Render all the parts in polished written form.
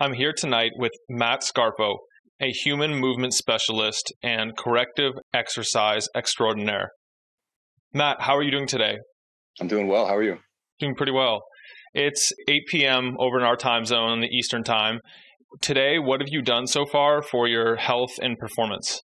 I'm here tonight with Matt Scarfo, a human movement specialist and corrective exercise extraordinaire. Matt, how are you doing today? I'm doing well. How are you? Doing pretty well. It's 8 p.m. over in our time zone in the Eastern time. Today, what have you done so far for your health and performance?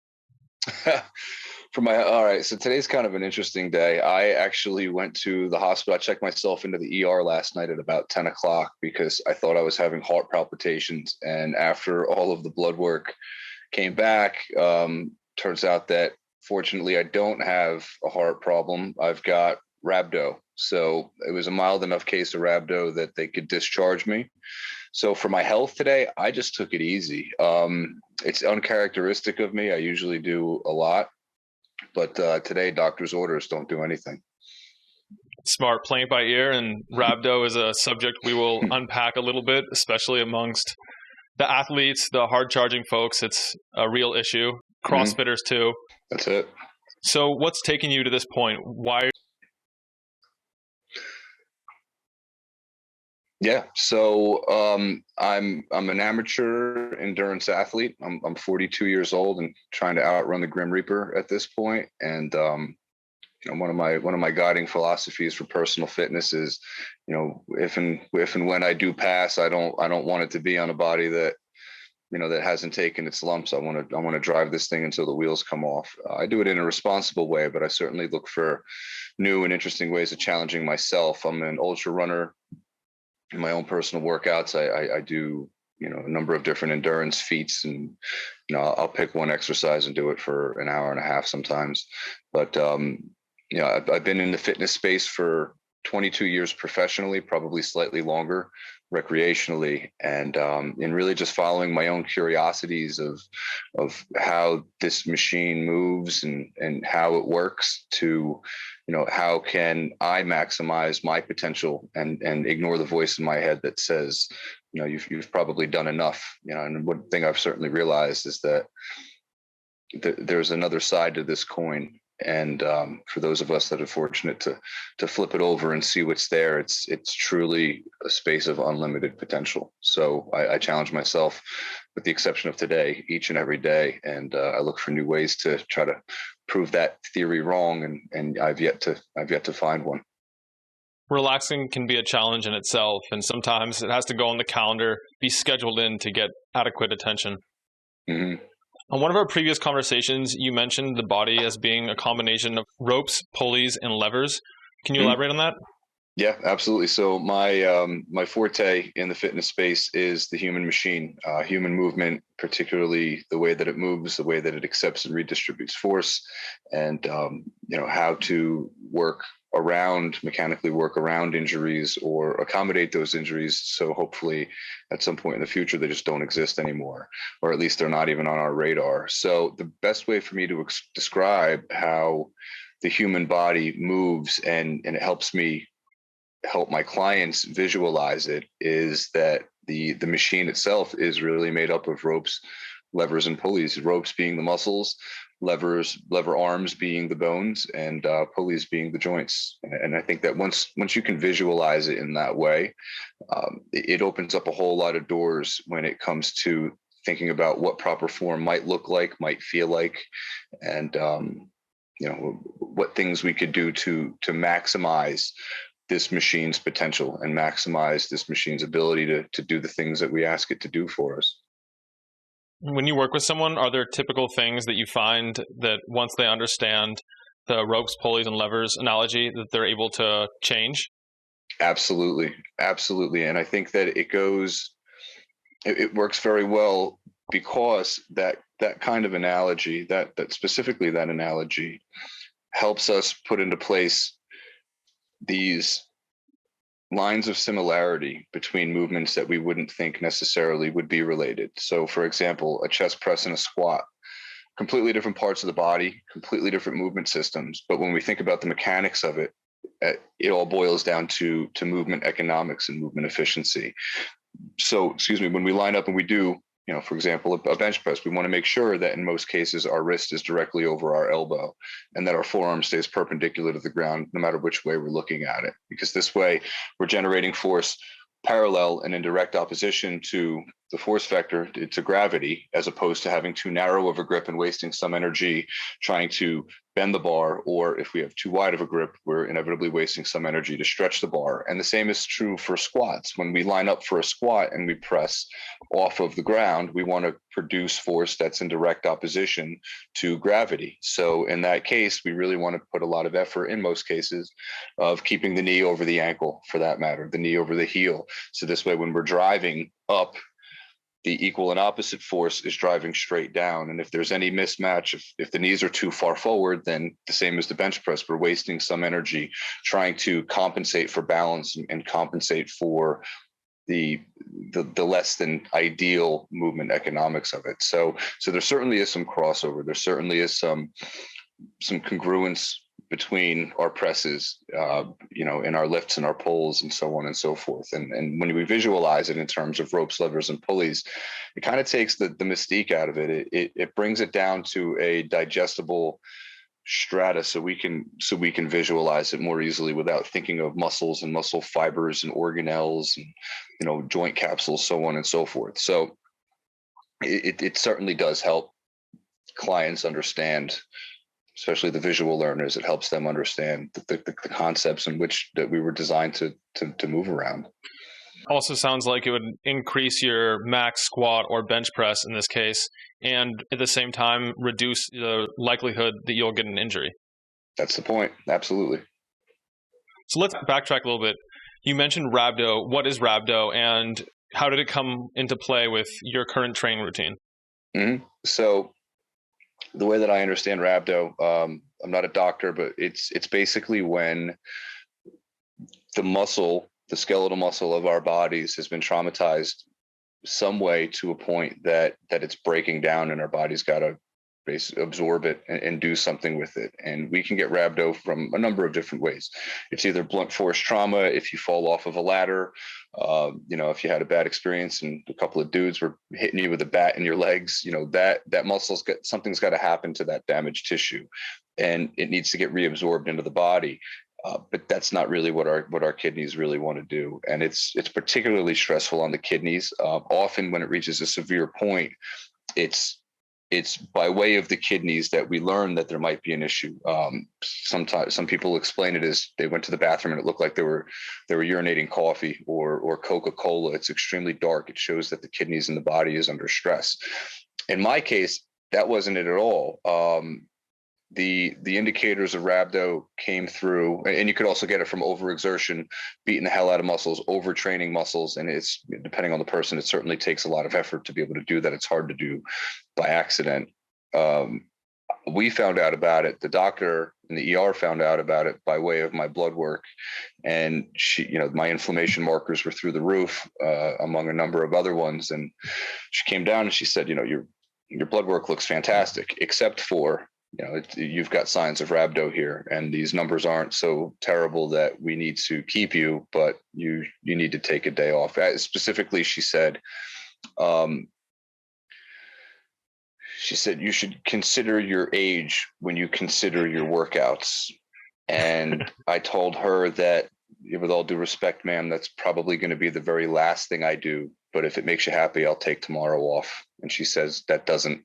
All right. So today's kind of an interesting day. I actually went to the hospital. I checked myself into the ER last night at about 10 o'clock because I thought I was having heart palpitations. And after all of the blood work came back, turns out that fortunately I don't have a heart problem. I've got rhabdo. So it was a mild enough case of rhabdo that they could discharge me. So for my health today, I just took it easy. It's uncharacteristic of me. I usually do a lot, but today doctor's orders don't do anything. Smart, playing it by ear, and rhabdo is a subject we will unpack a little bit, especially amongst the athletes, the hard-charging folks. It's a real issue. CrossFitters too. That's it. So what's taken you to this point? Why? Yeah. So I'm an amateur endurance athlete. I'm 42 years old and trying to outrun the Grim Reaper at this point. And one of my guiding philosophies for personal fitness is, if and when I do pass, I don't want it to be on a body that that hasn't taken its lumps. I want to drive this thing until the wheels come off. I do it in a responsible way, but I certainly look for new and interesting ways of challenging myself. I'm an ultra runner. In my own personal workouts, I do, a number of different endurance feats, and, I'll pick one exercise and do it for an hour and a half sometimes. But, I've been in the fitness space for 22 years professionally, probably slightly longer recreationally, and really just following my own curiosities of how this machine moves and how it works to, how can I maximize my potential and ignore the voice in my head that says, you've probably done enough. And one thing I've certainly realized is that there's another side to this coin. And for those of us that are fortunate to flip it over and see what's there, it's truly a space of unlimited potential. So I challenge myself, with the exception of today, each and every day, and I look for new ways to try to prove that theory wrong. And I've yet to find one. Relaxing can be a challenge in itself, and sometimes it has to go on the calendar, be scheduled in to get adequate attention. Mm-hmm. On one of our previous conversations, you mentioned the body as being a combination of ropes, pulleys, and levers. Can you elaborate on that? Yeah, absolutely. So my forte in the fitness space is the human machine, human movement, particularly the way that it moves, the way that it accepts and redistributes force, and how to mechanically work around injuries or accommodate those injuries. So hopefully at some point in the future, they just don't exist anymore, or at least they're not even on our radar. So the best way for me to describe how the human body moves and it helps me help my clients visualize it is that the machine itself is really made up of ropes, levers, and pulleys. Ropes being the muscles, lever arms being the bones, and pulleys being the joints. And I think that once you can visualize it in that way, it opens up a whole lot of doors when it comes to thinking about what proper form might look like, might feel like, and what things we could do to maximize this machine's potential and maximize this machine's ability to do the things that we ask it to do for us. When you work with someone, are there typical things that you find that once they understand the ropes, pulleys, and levers analogy, that they're able to change? Absolutely. Absolutely. And I think that it works very well because that kind of analogy, that specifically that analogy helps us put into place these lines of similarity between movements that we wouldn't think necessarily would be related. So for example, a chest press and a squat, completely different parts of the body, completely different movement systems. But when we think about the mechanics of it, it all boils down to movement economics and movement efficiency. So, when we line up and we do, for example, a bench press, we want to make sure that in most cases our wrist is directly over our elbow and that our forearm stays perpendicular to the ground, no matter which way we're looking at it. Because this way we're generating force parallel and in direct opposition to the force vector to gravity, as opposed to having too narrow of a grip and wasting some energy trying to bend the bar, or if we have too wide of a grip, we're inevitably wasting some energy to stretch the bar. And the same is true for squats. When we line up for a squat and we press off of the ground, we want to produce force that's in direct opposition to gravity. So in that case, we really want to put a lot of effort, in most cases, of keeping the knee over the ankle, for that matter, the knee over the heel. So this way, when we're driving up, the equal and opposite force is driving straight down. And if there's any mismatch, if the knees are too far forward, then the same as the bench press, we're wasting some energy trying to compensate for balance and compensate for the less than ideal movement economics of it. So there certainly is some crossover. There certainly is some congruence between our presses, in our lifts and our pulls and so on and so forth. And when we visualize it in terms of ropes, levers, and pulleys, it kind of takes the mystique out of it. It brings it down to a digestible strata, so we can visualize it more easily without thinking of muscles and muscle fibers and organelles and joint capsules, so on and so forth. So it certainly does help clients understand, especially the visual learners. It helps them understand the concepts in which that we were designed to move around. Also sounds like it would increase your max squat or bench press in this case, and at the same time reduce the likelihood that you'll get an injury. That's the point. Absolutely. So let's backtrack a little bit. You mentioned rhabdo. What is rhabdo, and how did it come into play with your current training routine? Mm-hmm. So the way that I understand rhabdo, I'm not a doctor, but it's basically when the skeletal muscle of our bodies has been traumatized some way to a point that it's breaking down, and our body's got to absorb it and do something with it. And we can get rhabdo from a number of different ways. It's either blunt force trauma, if you fall off of a ladder, if you had a bad experience and a couple of dudes were hitting you with a bat in your legs, that something's got to happen to that damaged tissue, and it needs to get reabsorbed into the body. But that's not really what our kidneys really want to do, and it's particularly stressful on the kidneys. Often, when it reaches a severe point, it's by way of the kidneys that we learn that there might be an issue. Sometimes some people explain it as they went to the bathroom and it looked like they were urinating coffee or Coca-Cola. It's extremely dark. It shows that the kidneys in the body is under stress. In my case, that wasn't it at all. The indicators of rhabdo came through, and you could also get it from overexertion, beating the hell out of muscles, overtraining muscles. And it's, depending on the person, it certainly takes a lot of effort to be able to do that. It's hard to do by accident. We found out about it. The doctor in the ER found out about it by way of my blood work. And my inflammation markers were through the roof, among a number of other ones. And she came down and she said, your blood work looks fantastic, except for, you've got signs of rhabdo here, and these numbers aren't so terrible that we need to keep you, but you need to take a day off. Specifically, she said you should consider your age when you consider your workouts. And I told her that, with all due respect, ma'am, that's probably going to be the very last thing I do. But if it makes you happy, I'll take tomorrow off. And she says that doesn't,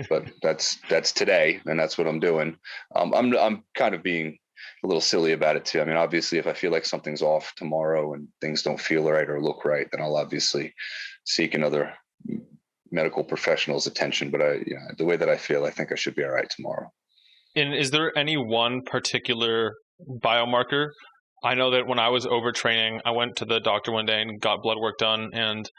but that's today, and that's what I'm doing. I'm kind of being a little silly about it too. I mean, obviously, if I feel like something's off tomorrow and things don't feel right or look right, then I'll obviously seek another medical professional's attention. But the way that I feel, I think I should be all right tomorrow. And is there any one particular biomarker? I know that when I was overtraining, I went to the doctor one day and got blood work done, and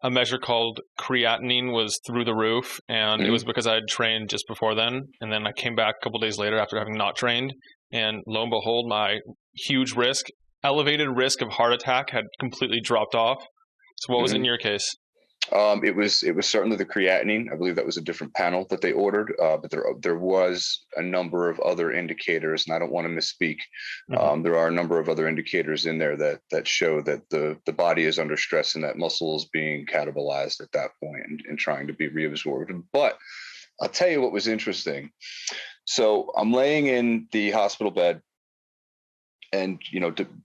a measure called creatinine was through the roof, and it was because I had trained just before then. And then I came back a couple days later after having not trained, and lo and behold, my elevated risk of heart attack had completely dropped off. So what was in your case? It was certainly the creatinine. I believe that was a different panel that they ordered, but there was a number of other indicators, and I don't want to misspeak. There are a number of other indicators in there that show that the body is under stress and that muscle is being catabolized at that point and trying to be reabsorbed. But I'll tell you what was interesting. So I'm laying in the hospital bed, and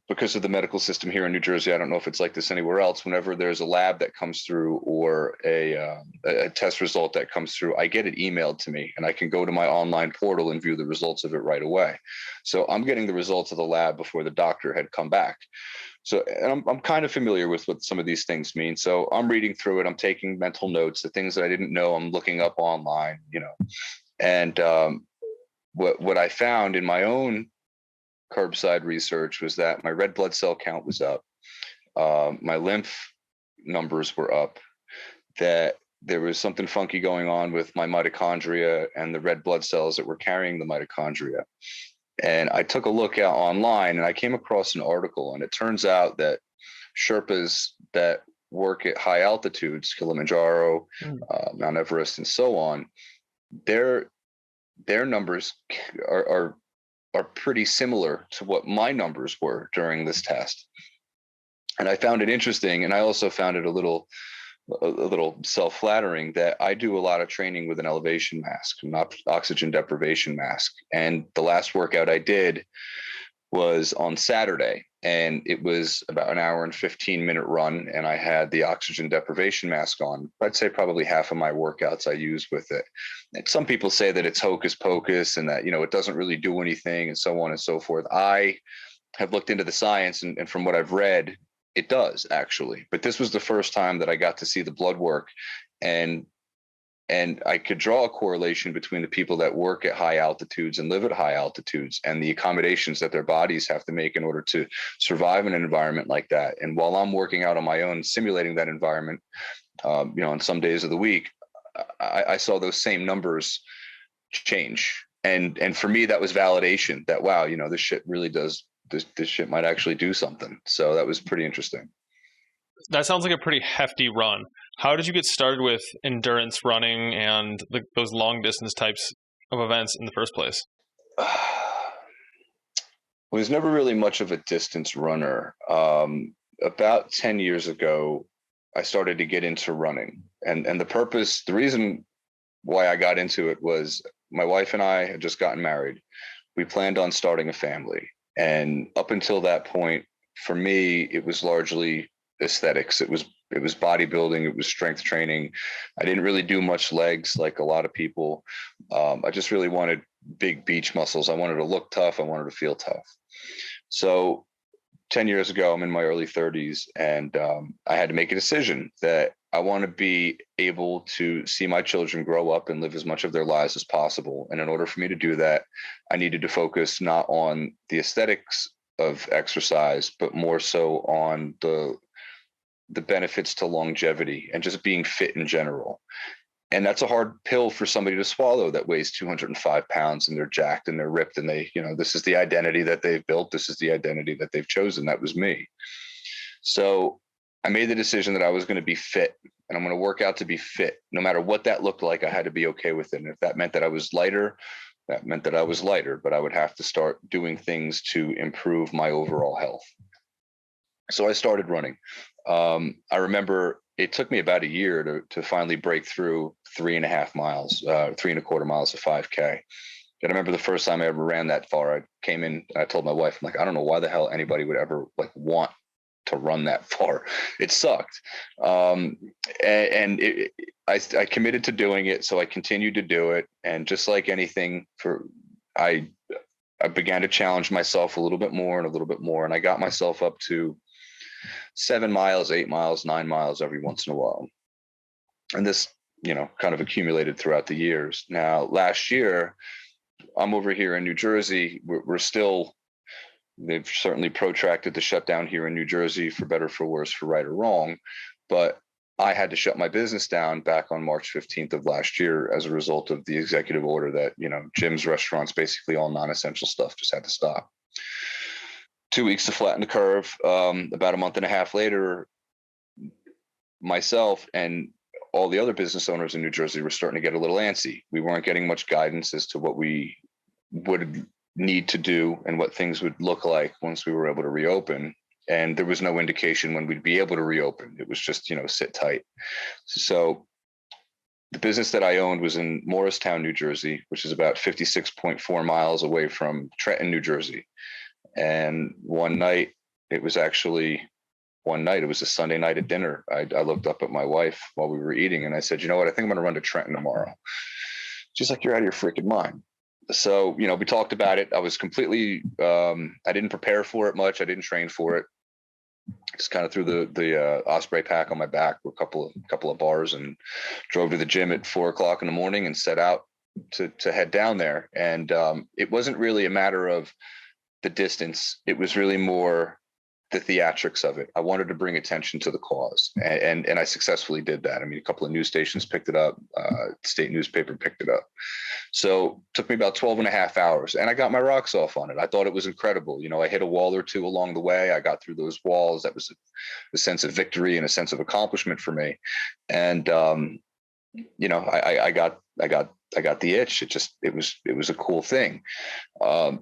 because of the medical system here in New Jersey, I don't know if it's like this anywhere else. Whenever there's a lab that comes through or a test result that comes through, I get it emailed to me, and I can go to my online portal and view the results of it right away. So I'm getting the results of the lab before the doctor had come back. So, and I'm kind of familiar with what some of these things mean. So I'm reading through it. I'm taking mental notes. The things that I didn't know, I'm looking up online. And what I found in my own curbside research was that my red blood cell count was up, my lymph numbers were up, that there was something funky going on with my mitochondria and the red blood cells that were carrying the mitochondria. And I took a look out online, and I came across an article, and it turns out that Sherpas that work at high altitudes, Kilimanjaro, Mount Everest, and so on, their numbers are pretty similar to what my numbers were during this test. And I found it interesting. And I also found it a little self-flattering that I do a lot of training with an elevation mask, an oxygen deprivation mask. And the last workout I did was on Saturday, and it was about an hour and 15-minute run. And I had the oxygen deprivation mask on. I'd say probably half of my workouts I use with it. And some people say that it's hocus pocus and that, it doesn't really do anything and so on and so forth. I have looked into the science, and from what I've read, it does actually. But this was the first time that I got to see the blood work, and I could draw a correlation between the people that work at high altitudes and live at high altitudes and the accommodations that their bodies have to make in order to survive in an environment like that. And while I'm working out on my own, simulating that environment, on some days of the week, I saw those same numbers change. And for me, that was validation that, wow, this shit really does, this shit might actually do something. So that was pretty interesting. That sounds like a pretty hefty run. How did you get started with endurance running and those long distance types of events in the first place? I was never really much of a distance runner. About 10 years ago, I started to get into running. And the reason why I got into it was my wife and I had just gotten married. We planned on starting a family. And up until that point, for me, it was largely aesthetics. It was bodybuilding. It was strength training. I didn't really do much legs like a lot of people. I just really wanted big beach muscles. I wanted to look tough. I wanted to feel tough. So 10 years ago, I'm in my early 30s, and I had to make a decision that I want to be able to see my children grow up and live as much of their lives as possible. And in order for me to do that, I needed to focus not on the aesthetics of exercise, but more so on the benefits to longevity and just being fit in general. And that's a hard pill for somebody to swallow that weighs 205 pounds and they're jacked and they're ripped and this is the identity that they've built. This is the identity that they've chosen. That was me. So I made the decision that I was going to be fit, and I'm going to work out to be fit. No matter what that looked like, I had to be okay with it. And if that meant that I was lighter, that meant that I was lighter, but I would have to start doing things to improve my overall health. So I started running. I remember it took me about a year to finally break through 3.5 miles, 3.25 miles of 5K. And I remember the first time I ever ran that far, I came in, I told my wife, I'm like, I don't know why the hell anybody would ever want to run that far. It sucked. I committed to doing it. So I continued to do it. And just like anything, I began to challenge myself a little bit more and a little bit more. And I got myself up to 7 miles, 8 miles, 9 miles every once in a while. And this, kind of accumulated throughout the years. Now, last year, I'm over here in New Jersey. They've certainly protracted the shutdown here in New Jersey, for better, for worse, for right or wrong. But I had to shut my business down back on March 15th of last year as a result of the executive order that, gyms, restaurants, basically all non-essential stuff just had to stop. 2 weeks to flatten the curve. About a month and a half later, myself and all the other business owners in New Jersey were starting to get a little antsy. We weren't getting much guidance as to what we would need to do and what things would look like once we were able to reopen. And there was no indication when we'd be able to reopen. It was just, sit tight. So the business that I owned was in Morristown, New Jersey, which is about 56.4 miles away from Trenton, New Jersey. And one night, it was actually one night, it was a Sunday night at dinner. I looked up at my wife while we were eating and I said, you know what? I think I'm going to run to Trenton tomorrow. She's like, you're out of your freaking mind. So, you know, we talked about it. I was completely, I didn't prepare for it much. I didn't train for it. Just kind of threw the Osprey pack on my back with a couple of bars and drove to the gym at 4:00 in the morning and set out to head down there. And it wasn't really a matter of the distance. It was really more the theatrics of it. I wanted to bring attention to the cause, and I successfully did that. I mean, a couple of news stations picked it up, state newspaper picked it up. So it took me about 12 and a half hours, and I got my rocks off on it. I thought it was incredible. You know, I hit a wall or two along the way. I got through those walls. That was a sense of victory and a sense of accomplishment for me. And you know, I got the itch. It was a cool thing. A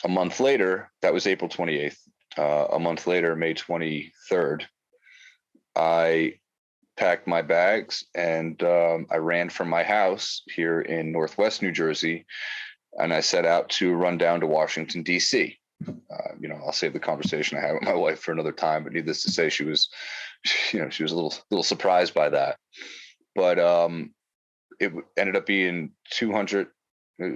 month later, that was April 28th. A month later, May 23rd, I packed my bags and I ran from my house here in Northwest New Jersey, and I set out to run down to Washington, D.C. You know, I'll save the conversation I had with my wife for another time, but needless to say, she was a little surprised by that. But it ended up being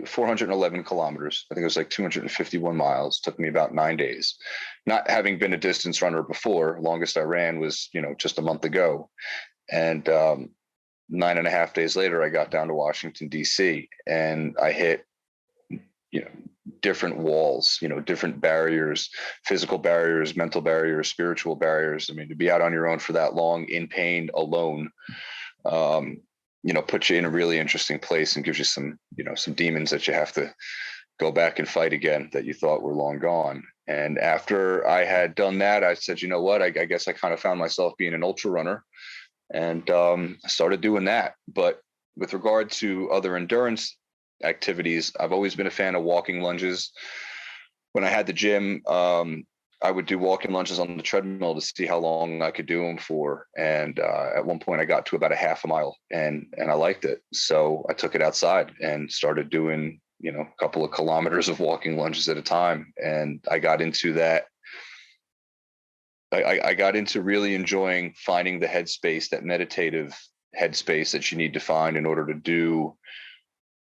411 kilometers. I think it was like 251 miles. Took me about 9 days. Not having been a distance runner before, longest I ran was, you know, just a month ago. And 9.5 days later, I got down to Washington, D.C. and I hit, you know, different walls, you know, different barriers, physical barriers, mental barriers, spiritual barriers. I mean, to be out on your own for that long in pain alone, you know, puts you in a really interesting place and gives you some, you know, some demons that you have to go back and fight again that you thought were long gone. And after I had done that, I said, you know what, I guess I kind of found myself being an ultra runner, and started doing that. But with regard to other endurance activities, I've always been a fan of walking lunges. When I had the gym, I would do walking lunges on the treadmill to see how long I could do them for. And at one point I got to about a half a mile and I liked it. So I took it outside and started doing, you know, a couple of kilometers of walking lunges at a time. And I got into that. I got into really enjoying finding the headspace, that meditative headspace that you need to find in order to do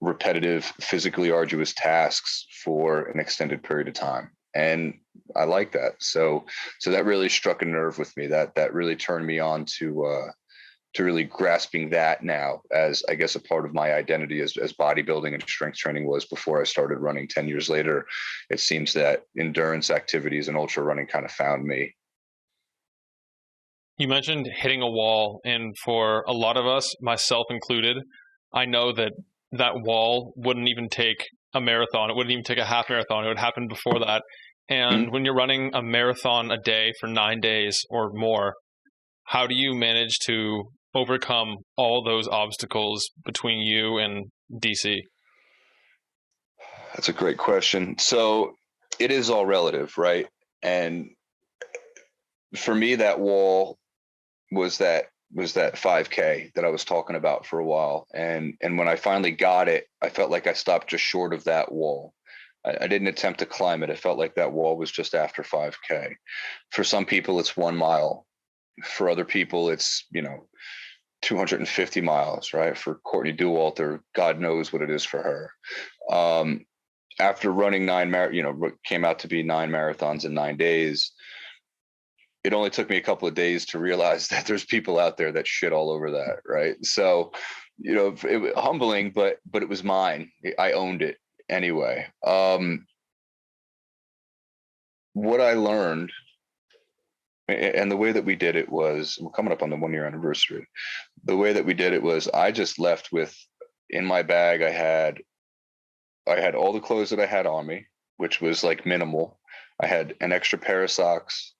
repetitive, physically arduous tasks for an extended period of time. And I like that. So that really struck a nerve with me. That really turned me on to really grasping that now as, I guess, a part of my identity as bodybuilding and strength training was before I started running 10 years later. It seems that endurance activities and ultra running kind of found me. You mentioned hitting a wall, and for a lot of us, myself included, I know that wall wouldn't even take a marathon. It wouldn't even take a half marathon. It would happen before that. And when you're running a marathon a day for 9 days or more, how do you manage to overcome all those obstacles between you and DC? That's a great question. So it is all relative, right? And for me, that wall was that 5K that I was talking about for a while. And when I finally got it, I felt like I stopped just short of that wall. I didn't attempt to climb it. I felt like that wall was just after 5K. For some people, it's 1 mile. For other people, it's, you know, 250 miles, right? For Courtney Dauwalter, God knows what it is for her. After running came out to be 9 marathons in 9 days, it only took me a couple of days to realize that there's people out there that shit all over that, right? So, you know, it was humbling, but it was mine. I owned it anyway. What I learned, and the way that we did it was, we're coming up on the 1-year anniversary. The way that we did it was I just left with, in my bag, I had all the clothes that I had on me, which was like minimal. I had an extra pair of socks,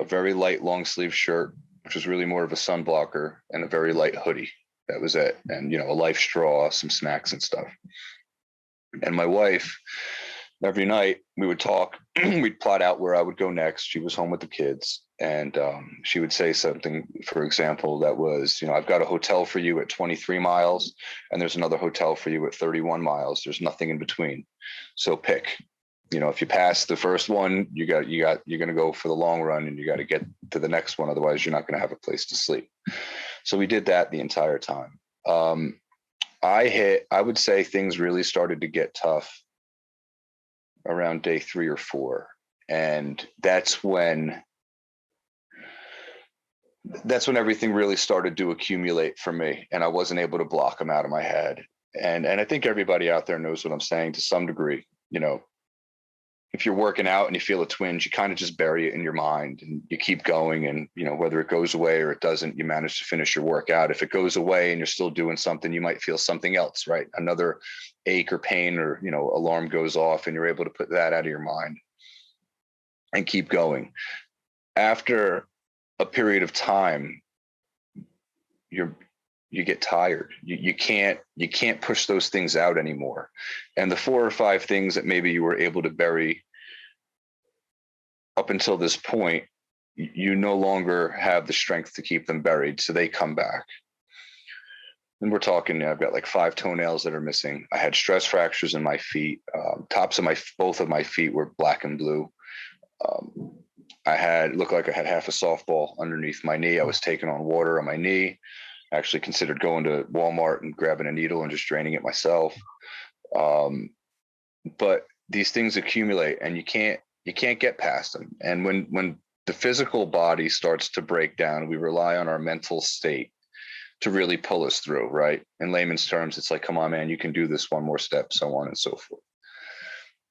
a very light long sleeve shirt, which was really more of a sunblocker, and a very light hoodie. That was it. And, you know, a life straw, some snacks and stuff. And my wife, every night we would talk, we'd plot out where I would go next. She was home with the kids, and she would say something, for example, that was, you know, I've got a hotel for you at 23 miles and there's another hotel for you at 31 miles. There's nothing in between. So pick. if you pass the first one, you're going to go for the long run, and you got to get to the next one. Otherwise, you're not going to have a place to sleep. So we did that the entire time. I would say things really started to get tough around day 3 or 4. And that's when everything really started to accumulate for me, and I wasn't able to block them out of my head. And I think everybody out there knows what I'm saying to some degree. If you're working out and you feel a twinge, you kind of just bury it in your mind and you keep going. And, whether it goes away or it doesn't, you manage to finish your workout. If it goes away and you're still doing something, you might feel something else, right? Another ache or pain, or, alarm goes off, and you're able to put that out of your mind and keep going. After a period of time, you get tired. You can't push those things out anymore. And the 4 or 5 things that maybe you were able to bury up until this point, you no longer have the strength to keep them buried. So they come back. And we're talking, I've got like 5 toenails that are missing. I had stress fractures in my feet. Tops of both of my feet were black and blue. Looked like I had half a softball underneath my knee. I was taking on water on my knee. I actually considered going to Walmart and grabbing a needle and just draining it myself. But these things accumulate, and you can't get past them. And when the physical body starts to break down, we rely on our mental state to really pull us through, right? In layman's terms, it's like, come on, man, you can do this, one more step, so on and so forth.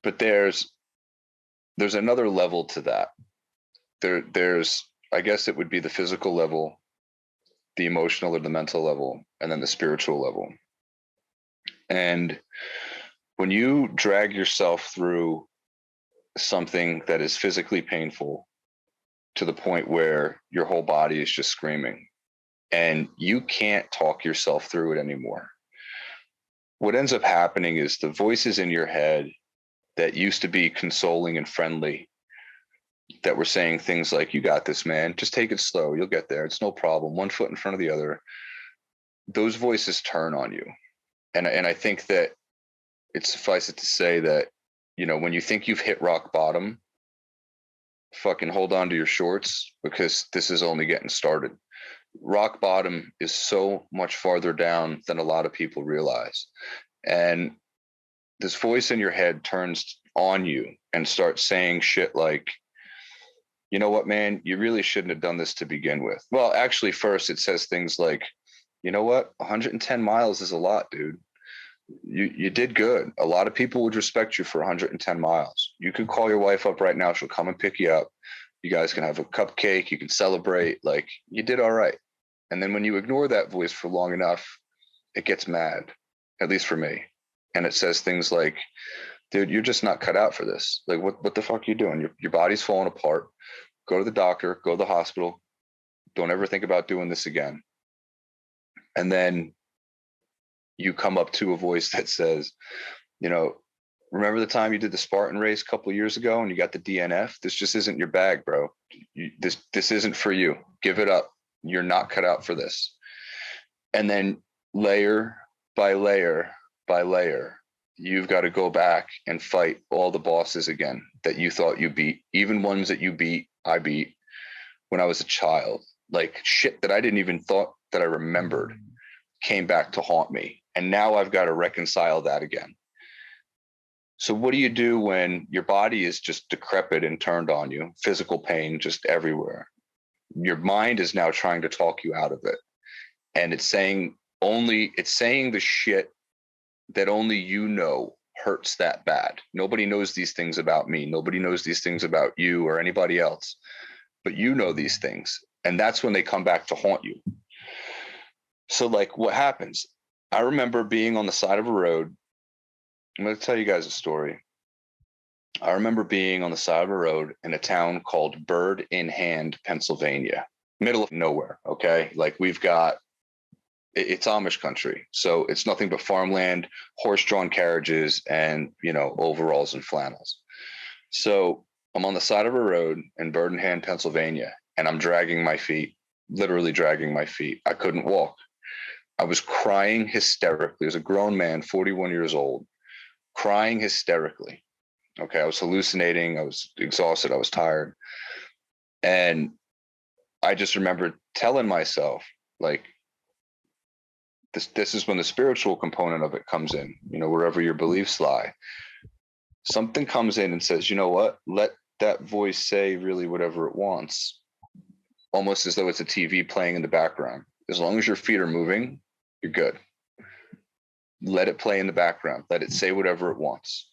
But there's another level to that. There's, I guess it would be the physical level, the emotional or the mental level, and then the spiritual level. And when you drag yourself through something that is physically painful to the point where your whole body is just screaming and you can't talk yourself through it anymore, what ends up happening is the voices in your head that used to be consoling and friendly, that were saying things like, you got this, man, just take it slow, you'll get there, it's no problem, one foot in front of the other, those voices turn on you. And I think that it suffices to say that, when you think you've hit rock bottom, fucking hold on to your shorts, because this is only getting started. Rock bottom is so much farther down than a lot of people realize. And this voice in your head turns on you and starts saying shit like, you know what, man, you really shouldn't have done this to begin with. Well, actually, first it says things like, you know what, 110 miles is a lot, dude. You did good. A lot of people would respect you for 110 miles. You can call your wife up right now. She'll come and pick you up. You guys can have a cupcake. You can celebrate. Like, you did all right. And then when you ignore that voice for long enough, it gets mad, at least for me. And it says things like, dude, you're just not cut out for this. Like, what the fuck are you doing? Your body's falling apart. Go to the doctor, go to the hospital. Don't ever think about doing this again. And then you come up to a voice that says, remember the time you did the Spartan race a couple of years ago and you got the DNF? This just isn't your bag, bro. This isn't for you. Give it up. You're not cut out for this. And then layer by layer by layer, you've got to go back and fight all the bosses again that you thought you beat, even ones that I beat when I was a child. Like shit that I didn't even thought that I remembered came back to haunt me. And now I've got to reconcile that again. So what do you do when your body is just decrepit and turned on you, physical pain just everywhere? Your mind is now trying to talk you out of it. And it's saying the shit that only hurts that bad. Nobody knows these things about me. Nobody knows these things about you or anybody else, but you know these things. And that's when they come back to haunt you. So like what happens? I remember being on the side of a road. I'm going to tell you guys a story. I remember being on the side of a road in a town called Bird in Hand, Pennsylvania, middle of nowhere. Okay. Like it's Amish country. So it's nothing but farmland, horse-drawn carriages, and, overalls and flannels. So I'm on the side of a road in Bird in Hand, Pennsylvania, and I'm dragging my feet, literally dragging my feet. I couldn't walk. I was crying hysterically. As a grown man, 41 years old, crying hysterically. Okay. I was hallucinating. I was exhausted. I was tired. And I just remember telling myself, like, this is when the spiritual component of it comes in, wherever your beliefs lie. Something comes in and says, you know what? Let that voice say really whatever it wants, almost as though it's a TV playing in the background. As long as your feet are moving, you're good. Let it play in the background. Let it say whatever it wants.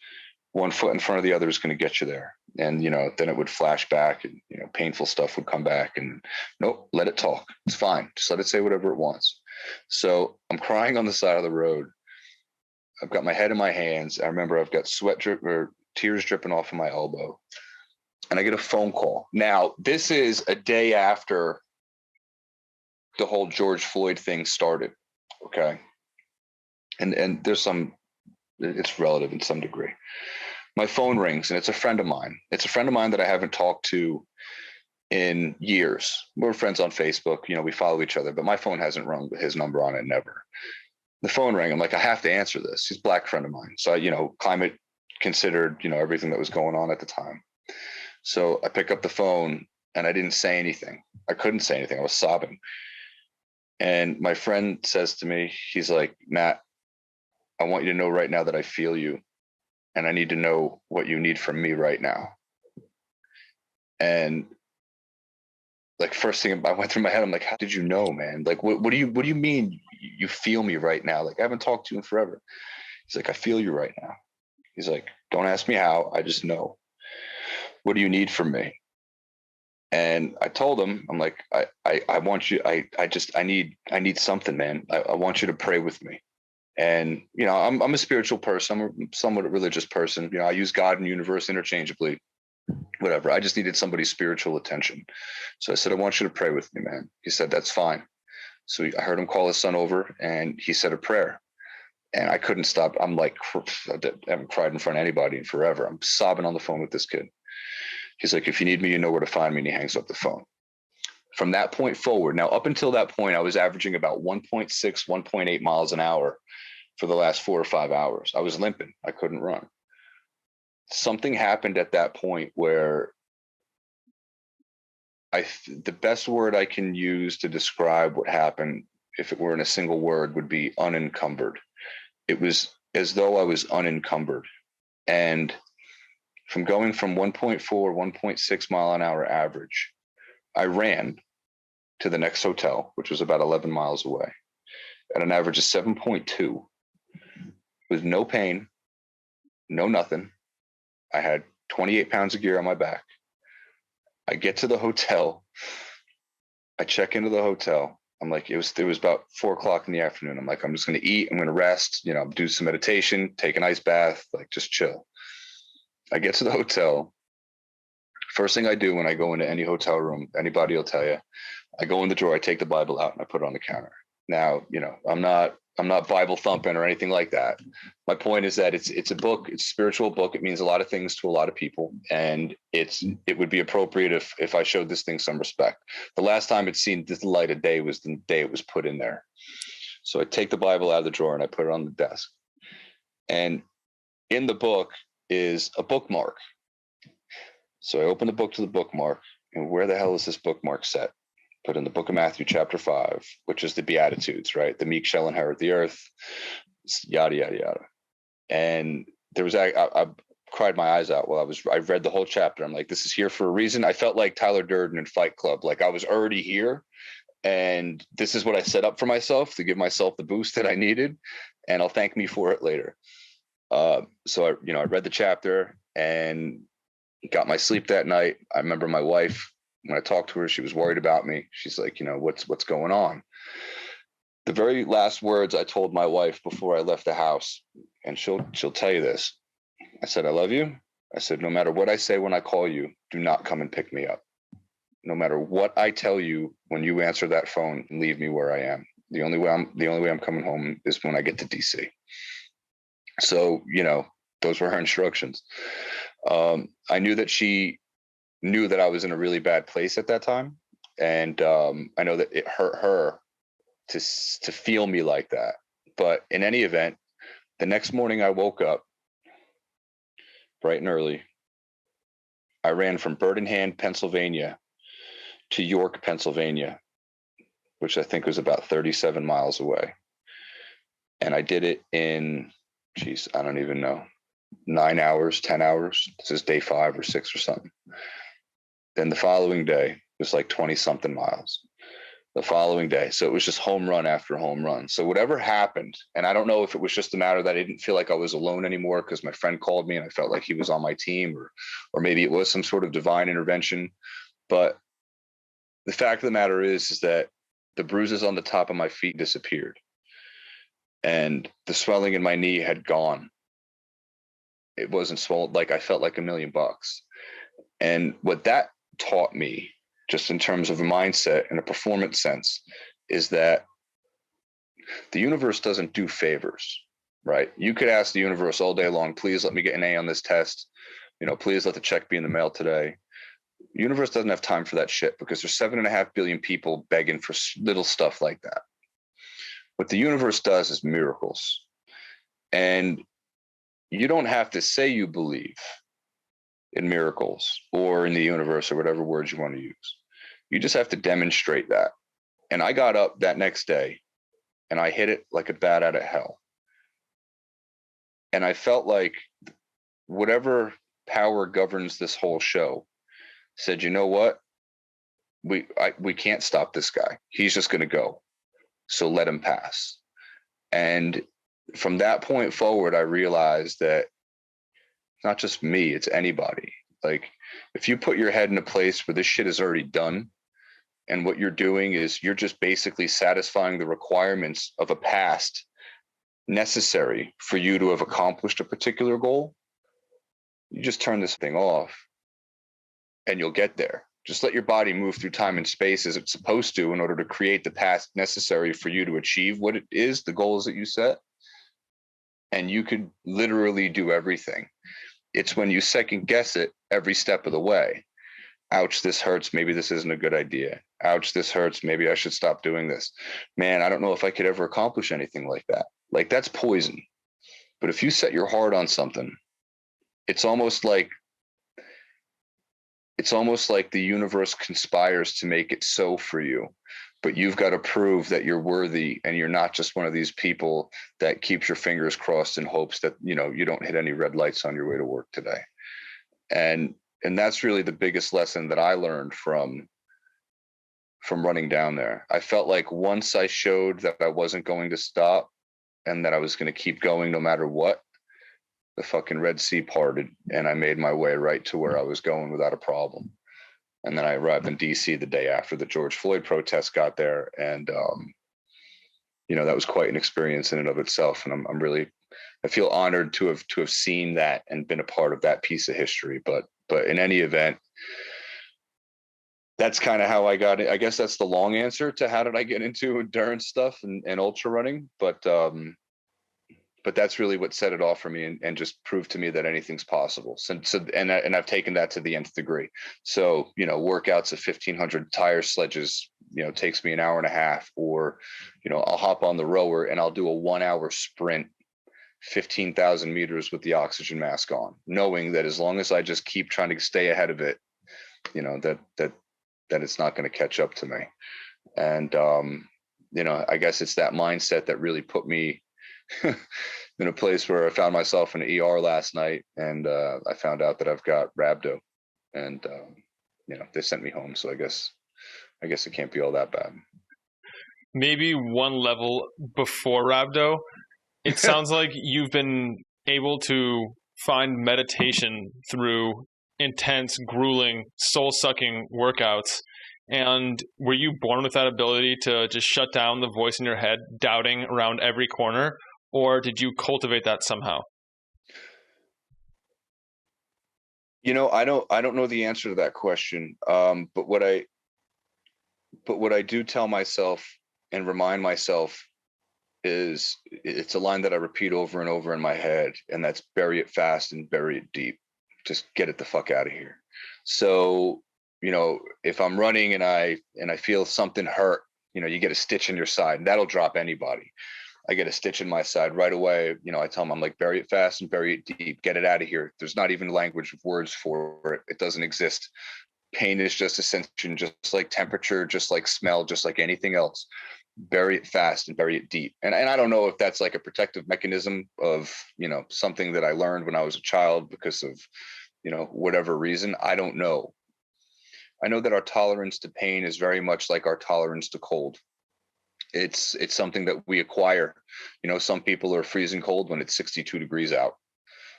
One foot in front of the other is going to get you there. And, then it would flash back and, painful stuff would come back and nope, let it talk. It's fine. Just let it say whatever it wants. So I'm crying on the side of the road. I've got my head in my hands. I remember I've got tears dripping off of my elbow. And I get a phone call. Now, this is a day after the whole George Floyd thing started. Okay. And there's it's relative in some degree. My phone rings and it's a friend of mine. It's a friend of mine that I haven't talked to in years. We're friends on Facebook. We follow each other, but my phone hasn't rung with his number on it, never. The phone rang. I'm like, I have to answer this. He's a Black friend of mine. So, climate considered, everything that was going on at the time. So I pick up the phone and I didn't say anything. I couldn't say anything. I was sobbing. And my friend says to me, he's like, Matt, I want you to know right now that I feel you. And I need to know what you need from me right now. And like, first thing I went through my head, I'm like, how did you know, man? Like, what do you mean you feel me right now? Like, I haven't talked to you in forever. He's like, I feel you right now. He's like, don't ask me how, I just know. What do you need from me? And I told him, I'm like, I want you, I need something, man. I want you to pray with me. And, I'm a spiritual person. I'm a somewhat religious person. I use God and universe interchangeably, whatever. I just needed somebody's spiritual attention. So I said, I want you to pray with me, man. He said, that's fine. So I heard him call his son over and he said a prayer and I couldn't stop. I'm like, I haven't cried in front of anybody in forever. I'm sobbing on the phone with this kid. He's like, if you need me, you know where to find me. And he hangs up the phone. From that point forward, now up until that point, I was averaging about 1.6, 1.8 miles an hour for the last 4 or 5 hours. I was limping. I couldn't run. Something happened at that point where the best word I can use to describe what happened, if it were in a single word, would be unencumbered. It was as though I was unencumbered. And from going from 1.4, 1.6 mile an hour average, I ran to the next hotel, which was about 11 miles away, at an average of 7.2 with no pain, no nothing. I had 28 pounds of gear on my back. I get to the hotel. I check into the hotel. I'm like, it was about 4:00 in the afternoon. I'm like, I'm just going to eat. I'm going to rest, do some meditation, take an ice bath, like just chill. I get to the hotel. First thing I do when I go into any hotel room, anybody will tell you, I go in the drawer, I take the Bible out and I put it on the counter. Now, I'm not Bible thumping or anything like that. My point is that it's a book, it's a spiritual book. It means a lot of things to a lot of people. And it would be appropriate if I showed this thing some respect. The last time it's seen the light of day was the day it was put in there. So I take the Bible out of the drawer and I put it on the desk. And in the book is a bookmark. So I open the book to the bookmark, and where the hell is this bookmark set? Put in the book of Matthew, chapter 5, which is the Beatitudes, right? The meek shall inherit the earth, yada, yada, yada. And there was, I cried my eyes out while I read the whole chapter. I'm like, this is here for a reason. I felt like Tyler Durden in Fight Club. Like I was already here. And this is what I set up for myself to give myself the boost that I needed. And I'll thank me for it later. So I read the chapter and got my sleep that night. I remember my wife, when I talked to her, she was worried about me. She's like, what's going on? The very last words I told my wife before I left the house, and she'll tell you this. I said, I love you. I said, no matter what I say when I call you, do not come and pick me up. No matter what I tell you when you answer that phone, leave me where I am. The only way I'm coming home is when I get to DC. So, those were her instructions. I knew that she knew that I was in a really bad place at that time. And I know that it hurt her to feel me like that. But in any event, the next morning I woke up bright and early. I ran from Bird in Hand, Pennsylvania to York, Pennsylvania, which I think was about 37 miles away. And I did it in, I don't even know, 9 hours, 10 hours. This is day 5 or 6 or something. Then the following day was like 20 something miles. The following day. So it was just home run after home run. So whatever happened, and I don't know if it was just a matter that I didn't feel like I was alone anymore because my friend called me and I felt like he was on my team, or maybe it was some sort of divine intervention. But the fact of the matter is that the bruises on the top of my feet disappeared and the swelling in my knee had gone. It wasn't swollen. Like I felt like $1,000,000. And what that taught me, just in terms of a mindset and a performance sense, is that the universe doesn't do favors, right? You could ask the universe all day long, please let me get an A on this test. Please let the check be in the mail today. The universe doesn't have time for that shit because there's 7.5 billion people begging for little stuff like that. What the universe does is miracles. And you don't have to say you believe in miracles or in the universe or whatever words you want to use. You just have to demonstrate that. And I got up that next day and I hit it like a bat out of hell. And I felt like whatever power governs this whole show said, you know what? We can't stop this guy. He's just going to go. So let him pass. And from that point forward, I realized that it's not just me, it's anybody. Like if you put your head in a place where this shit is already done, and what you're doing is you're just basically satisfying the requirements of a past necessary for you to have accomplished a particular goal, you just turn this thing off and you'll get there. Just let your body move through time and space as it's supposed to in order to create the past necessary for you to achieve what it is, the goals that you set. And you could literally do everything. It's when you second guess it every step of the way. Ouch, this hurts. Maybe this isn't a good idea. Ouch, this hurts. Maybe I should stop doing this. Man, I don't know if I could ever accomplish anything like that. Like that's poison. But if you set your heart on something, it's almost like the universe conspires to make it so for you. But you've got to prove that you're worthy and you're not just one of these people that keeps your fingers crossed in hopes that, you don't hit any red lights on your way to work today. And that's really the biggest lesson that I learned from running down there. I felt like once I showed that I wasn't going to stop and that I was going to keep going no matter what, the fucking Red Sea parted and I made my way right to where I was going without a problem. And then I arrived in DC the day after the George Floyd protests got there. And, that was quite an experience in and of itself. And I feel honored to have seen that and been a part of that piece of history. But in any event, that's kind of how I got it. I guess that's the long answer to how did I get into endurance stuff and ultra running. But that's really what set it off for me and just proved to me that anything's possible. And I've taken that to the nth degree. So, workouts of 1,500 tire sledges, takes me an hour and a half, or, I'll hop on the rower and I'll do a 1 hour sprint, 15,000 meters with the oxygen mask on, knowing that as long as I just keep trying to stay ahead of it, that it's not going to catch up to me. And, I guess it's that mindset that really put me in a place where I found myself in an ER last night, and I found out that I've got rhabdo, and they sent me home. So I guess it can't be all that bad. Maybe one level before rhabdo, it sounds like you've been able to find meditation through intense, grueling, soul-sucking workouts. And were you born with that ability to just shut down the voice in your head, doubting around every corner? Or did you cultivate that somehow? I don't know the answer to that question. But what I do tell myself and remind myself is it's a line that I repeat over and over in my head, and that's bury it fast and bury it deep. Just get it the fuck out of here. So, if I'm running and I feel something hurt, you get a stitch in your side, and that'll drop anybody. I get a stitch in my side right away. I tell them, I'm like, bury it fast and bury it deep, get it out of here. There's not even language of words for it. It doesn't exist. Pain is just a sensation, just like temperature, just like smell, just like anything else. Bury it fast and bury it deep. And I don't know if that's like a protective mechanism of, something that I learned when I was a child because of, whatever reason. I don't know. I know that our tolerance to pain is very much like our tolerance to cold. It's something that we acquire. Some people are freezing cold when it's 62 degrees out.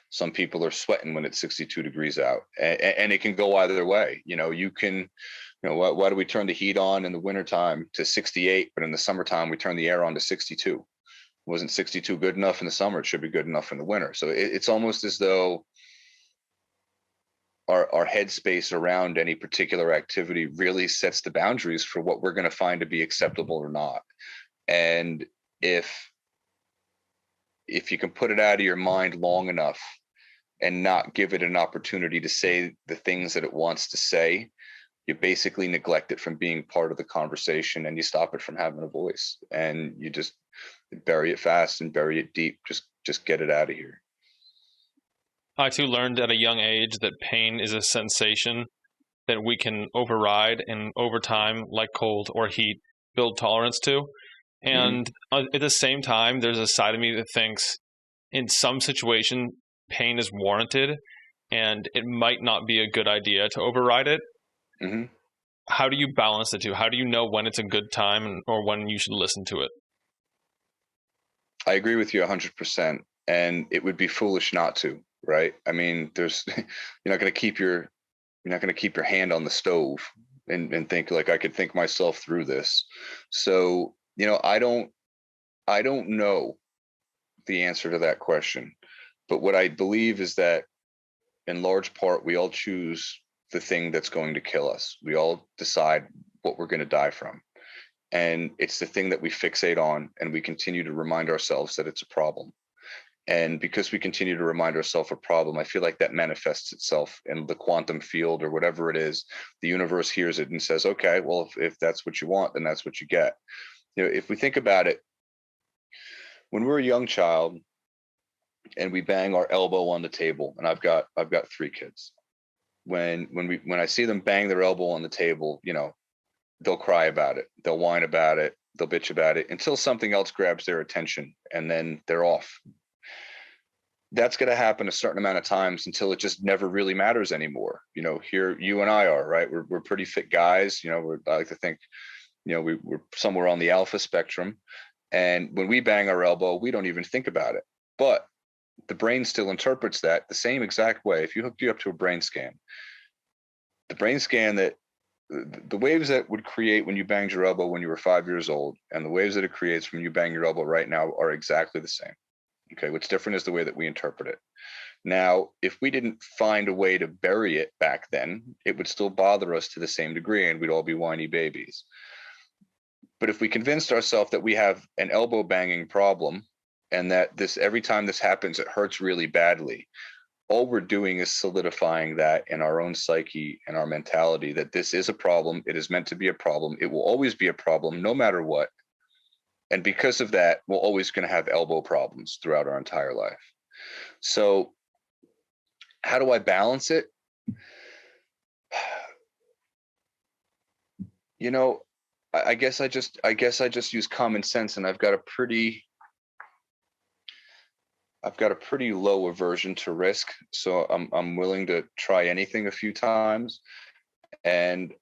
Some people are sweating when it's 62 degrees out, and it can go either way. You can, why do we turn the heat on in the wintertime to 68, but in the summertime we turn the air on to 62? Wasn't 62 good enough in the summer? It should be good enough in the winter. So it's almost as though our headspace around any particular activity really sets the boundaries for what we're going to find to be acceptable or not. And if you can put it out of your mind long enough and not give it an opportunity to say the things that it wants to say, you basically neglect it from being part of the conversation, and you stop it from having a voice, and you just bury it fast and bury it deep. Just get it out of here. I too learned at a young age that pain is a sensation that we can override and over time, like cold or heat, build tolerance to. And at the same time, there's a side of me that thinks in some situation, pain is warranted and it might not be a good idea to override it. Mm-hmm. How do you balance the two? How do you know when it's a good time or when you should listen to it? I agree with you 100%. And it would be foolish not to, right? I mean, you're not going to keep your hand on the stove and think like I could think myself through this. So, I don't know the answer to that question, but what I believe is that in large part, we all choose the thing that's going to kill us. We all decide what we're going to die from. And it's the thing that we fixate on, and we continue to remind ourselves that it's a problem. And because we continue to remind ourselves a problem, I feel like that manifests itself in the quantum field or whatever it is. The universe hears it and says, okay, well, if that's what you want, then that's what you get. If we think about it, when we're a young child and we bang our elbow on the table, and I've got 3 kids. When I see them bang their elbow on the table, they'll cry about it, they'll whine about it, they'll bitch about it until something else grabs their attention, and then they're off. That's going to happen a certain amount of times until it just never really matters anymore. Here you and I are, right? We're pretty fit guys. I like to think, we're somewhere on the alpha spectrum. And when we bang our elbow, we don't even think about it. But the brain still interprets that the same exact way. If you hooked you up to a brain scan, the brain scan that the waves that would create when you banged your elbow when you were 5 years old and the waves that it creates when you bang your elbow right now are exactly the same. Okay, what's different is the way that we interpret it. Now, if we didn't find a way to bury it back then, it would still bother us to the same degree, and we'd all be whiny babies. But if we convinced ourselves that we have an elbow banging problem and that every time this happens, it hurts really badly, all we're doing is solidifying that in our own psyche and our mentality that this is a problem. It is meant to be a problem. It will always be a problem, no matter what. And because of that, we're always going to have elbow problems throughout our entire life. So how do I balance it? I guess I just use common sense, and I've got a pretty low aversion to risk. So I'm willing to try anything a few times. And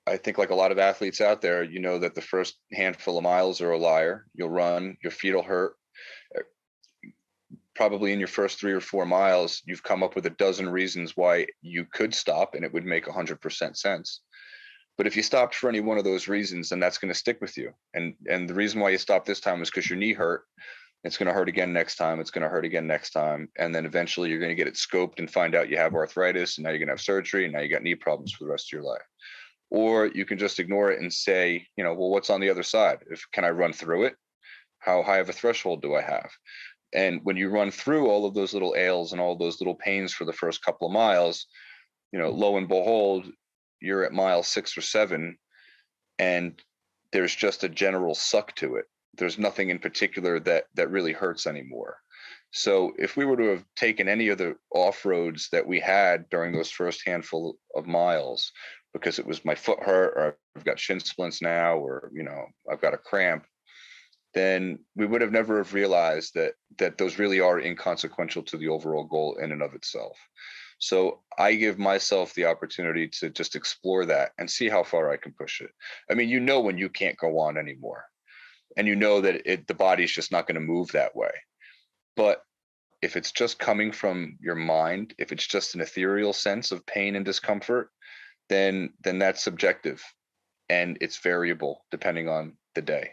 I think like a lot of athletes out there, that the first handful of miles are a liar. You'll run, your feet will hurt. Probably in your first 3 or 4 miles, you've come up with a dozen reasons why you could stop, and it would make 100% sense. But if you stopped for any one of those reasons, then that's going to stick with you. And the reason why you stopped this time is because your knee hurt. It's going to hurt again next time. It's going to hurt again next time. And then eventually you're going to get it scoped and find out you have arthritis, and now you're going to have surgery, and now you got knee problems for the rest of your life. Or you can just ignore it and say, well, what's on the other side? Can I run through it? How high of a threshold do I have? And when you run through all of those little ails and all those little pains for the first couple of miles, lo and behold, you're at mile 6 or 7, and there's just a general suck to it. there's nothing in particular that really hurts anymore. So if we were to have taken any of the off-roads that we had during those first handful of miles, because it was my foot hurt, or I've got shin splints now, or, you know, I've got a cramp, then we would have never have realized that those really are inconsequential to the overall goal in and of itself. So I give myself the opportunity to just explore that and see how far I can push it. I mean, you know, when you can't go on anymore, and you know that the body's just not going to move that way. But if it's just coming from your mind, if it's just an ethereal sense of pain and discomfort, then that's subjective, and it's variable depending on the day.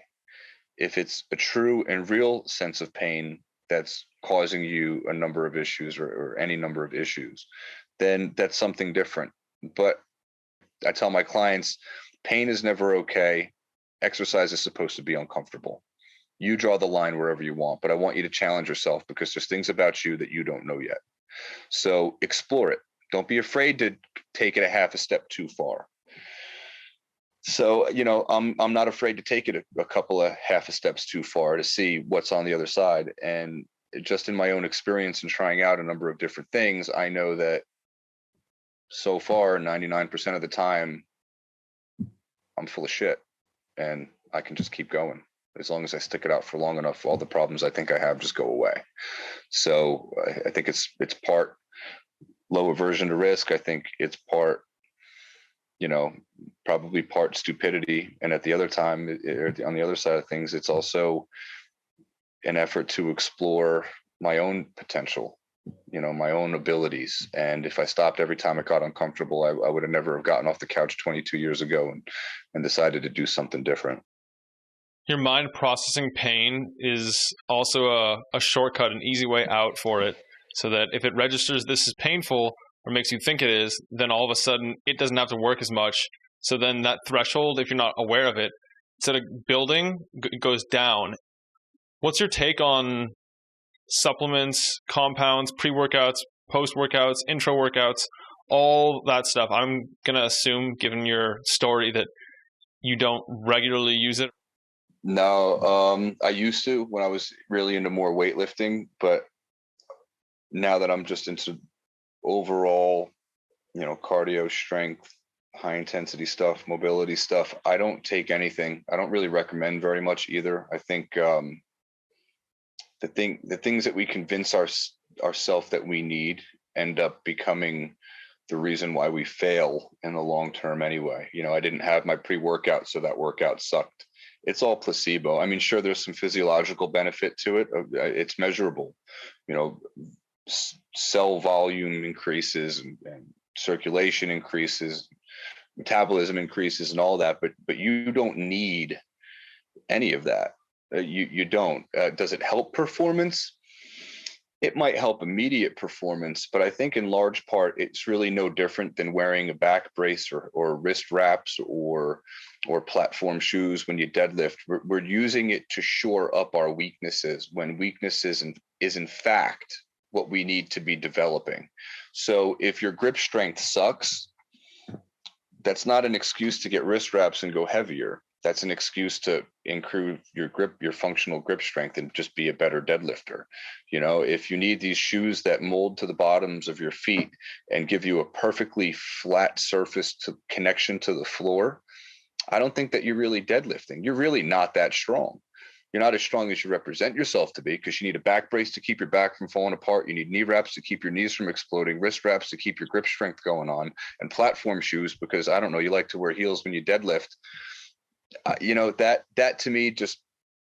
If it's a true and real sense of pain that's causing you a number of issues, or any number of issues, then that's something different. But I tell my clients, pain is never okay. Exercise is supposed to be uncomfortable. You draw the line wherever you want, but I want you to challenge yourself, because there's things about you that you don't know yet. So explore it. Don't be afraid to take it a half a step too far. So, you know, I'm not afraid to take it a couple of half a steps too far to see what's on the other side. And just in my own experience and trying out a number of different things, I know that so far, 99% of the time, I'm full of shit, and I can just keep going. As long as I stick it out for long enough, all the problems I think I have just go away. So I think it's part low aversion to risk. I think it's part, you know, probably part stupidity. And at the other time, on the other side of things, it's also an effort to explore my own potential, you know, my own abilities. And if I stopped every time it got uncomfortable, I would have never have gotten off the couch 22 years ago and decided to do something different. Your mind processing pain is also a shortcut, an easy way out for it, so that if it registers this is painful or makes you think it is, then all of a sudden it doesn't have to work as much. So then that threshold, if you're not aware of it, instead of building, it goes down. What's your take on supplements, compounds, pre-workouts, post-workouts, intro workouts, all that stuff? I'm going to assume, given your story, that you don't regularly use it. No, I used to when I was really into more weightlifting, but now that I'm just into overall, you know, cardio, strength, high intensity stuff, mobility stuff, I don't take anything. I don't really recommend very much either. I think the things that we convince ourselves that we need end up becoming the reason why we fail in the long term anyway. You know, I didn't have my pre-workout, so that workout sucked. It's all placebo. I mean, sure, there's some physiological benefit to it. It's measurable. You know, cell volume increases and circulation increases, metabolism increases, and all that. But you don't need any of that. You don't. Does it help performance? It might help immediate performance, but I think in large part, it's really no different than wearing a back brace or wrist wraps or platform shoes when you deadlift. We're using it to shore up our weaknesses when weaknesses is in fact what we need to be developing. So if your grip strength sucks, that's not an excuse to get wrist wraps and go heavier. That's an excuse to improve your grip, your functional grip strength, and just be a better deadlifter. You know, if you need these shoes that mold to the bottoms of your feet and give you a perfectly flat surface to connection to the floor, I don't think that you're really deadlifting. You're really not that strong. You're not as strong as you represent yourself to be, because you need a back brace to keep your back from falling apart. You need knee wraps to keep your knees from exploding, wrist wraps to keep your grip strength going on, and platform shoes because, I don't know, you like to wear heels when you deadlift. You know, that to me just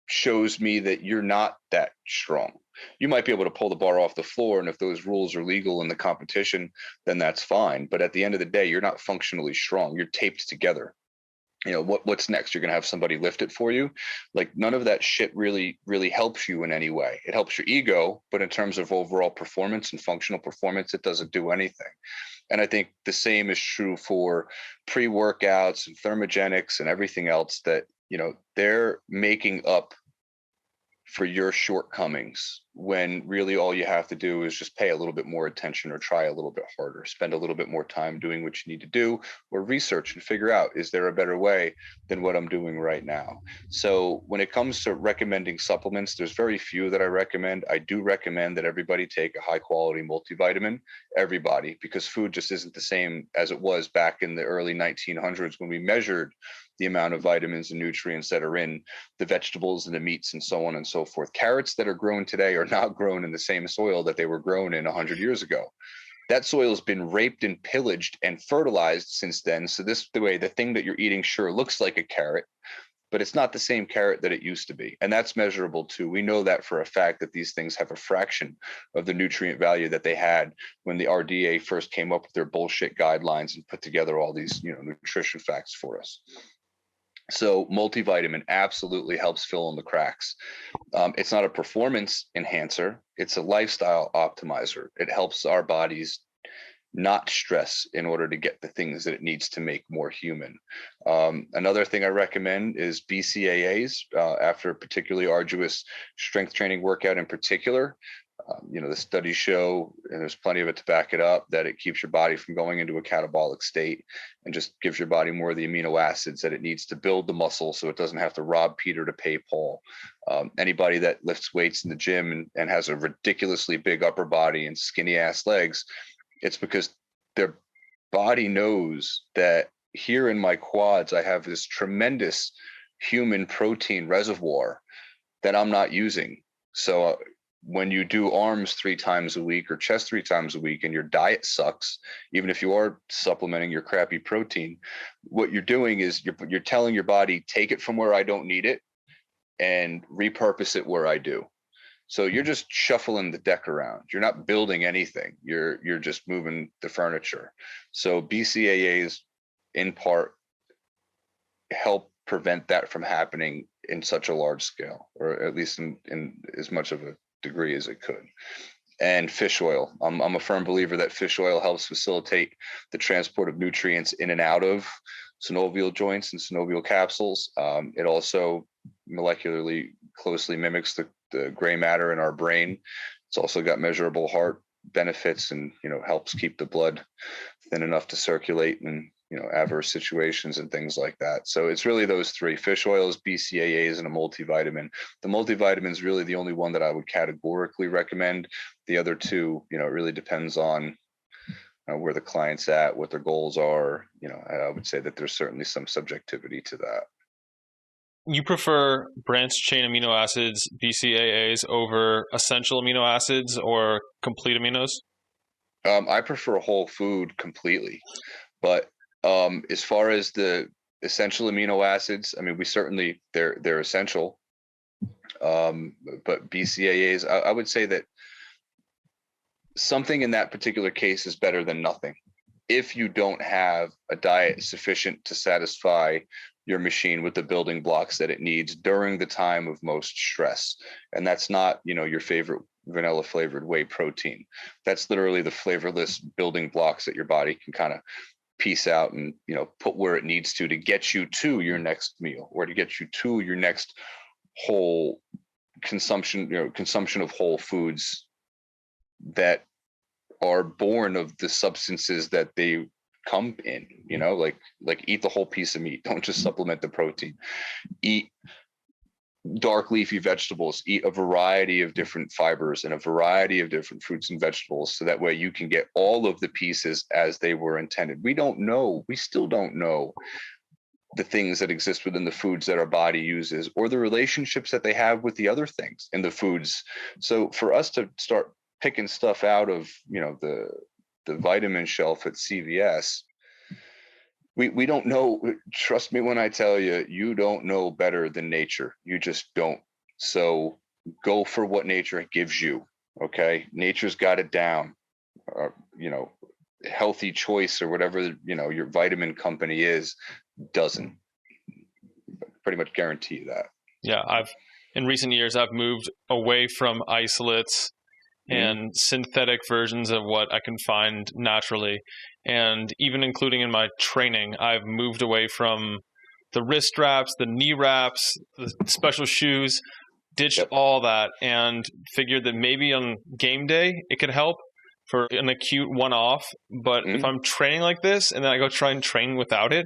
shows me that you're not that strong. You might be able to pull the bar off the floor, and if those rules are legal in the competition, then that's fine. But at the end of the day, you're not functionally strong. You're taped together. You know, what's next? You're going to have somebody lift it for you? Like, none of that shit really helps you in any way. It helps your ego, but in terms of overall performance and functional performance, it doesn't do anything. And I think the same is true for pre-workouts and thermogenics and everything else, that, you know, they're making up for your shortcomings when really all you have to do is just pay a little bit more attention or try a little bit harder, spend a little bit more time doing what you need to do, or research and figure out, is there a better way than what I'm doing right now? So when it comes to recommending supplements, there's very few that I recommend. I do recommend that everybody take a high quality multivitamin, everybody, because food just isn't the same as it was back in the early 1900s when we measured the amount of vitamins and nutrients that are in the vegetables and the meats and so on and so forth. Carrots that are grown today are not grown in the same soil that they were grown in 100 years ago. That soil has been raped and pillaged and fertilized since then. So the thing that you're eating sure looks like a carrot, but it's not the same carrot that it used to be. And that's measurable too. We know that for a fact, that these things have a fraction of the nutrient value that they had when the RDA first came up with their bullshit guidelines and put together all these, nutrition facts for us. So multivitamin absolutely helps fill in the cracks. It's not a performance enhancer. It's a lifestyle optimizer. It helps our bodies not stress in order to get the things that it needs to make more human. Another thing I recommend is BCAAs after a particularly arduous strength training workout in particular. The studies show, and there's plenty of it to back it up, that it keeps your body from going into a catabolic state and just gives your body more of the amino acids that it needs to build the muscle, so it doesn't have to rob Peter to pay Paul. Anybody that lifts weights in the gym and has a ridiculously big upper body and skinny ass legs, it's because their body knows that here in my quads, I have this tremendous human protein reservoir that I'm not using. So when you do arms 3 times a week or chest 3 times a week and your diet sucks, even if you are supplementing your crappy protein, what you're doing is you're telling your body, take it from where I don't need it and repurpose it where I do. So you're just shuffling the deck around. You're not building anything. You're just moving the furniture. So BCAAs in part help prevent that from happening in such a large scale, or at least in as much of a degree as it could. And fish oil. I'm a firm believer that fish oil helps facilitate the transport of nutrients in and out of synovial joints and synovial capsules. It also molecularly closely mimics the gray matter in our brain. It's also got measurable heart benefits and, helps keep the blood thin enough to circulate in, adverse situations and things like that. So it's really those 3: fish oils, BCAAs, and a multivitamin. The multivitamin is really the only one that I would categorically recommend. The other 2, it really depends on where the client's at, what their goals are. I would say that there's certainly some subjectivity to that. You prefer branched chain amino acids, BCAAs, over essential amino acids or complete aminos? I prefer whole food completely, but as far as the essential amino acids, I mean, they're essential. But BCAAs, I would say that something in that particular case is better than nothing. If you don't have a diet sufficient to satisfy your machine with the building blocks that it needs during the time of most stress. And that's not, your favorite vanilla flavored whey protein. That's literally the flavorless building blocks that your body can kind of piece out and, put where it needs to get you to your next meal, or to get you to your next whole consumption of whole foods that are born of the substances that they come in, like eat the whole piece of meat. Don't just supplement the protein. Eat dark leafy vegetables, eat a variety of different fibers and a variety of different fruits and vegetables, so that way you can get all of the pieces as they were intended. We still don't know the things that exist within the foods that our body uses, or the relationships that they have with the other things in the foods. So for us to start picking stuff out of, the vitamin shelf at CVS, we don't know. Trust me when I tell you, you don't know better than nature. You just don't. So go for what nature gives you. Okay. Nature's got it down. Healthy Choice or whatever, your vitamin company doesn't. Pretty much guarantee you that. Yeah. In recent years, I've moved away from isolates and synthetic versions of what I can find naturally. And even including in my training, I've moved away from the wrist wraps, the knee wraps, the special shoes, ditched Yep. all that and figured that maybe on game day it could help for an acute one-off. But if I'm training like this and then I go try and train without it,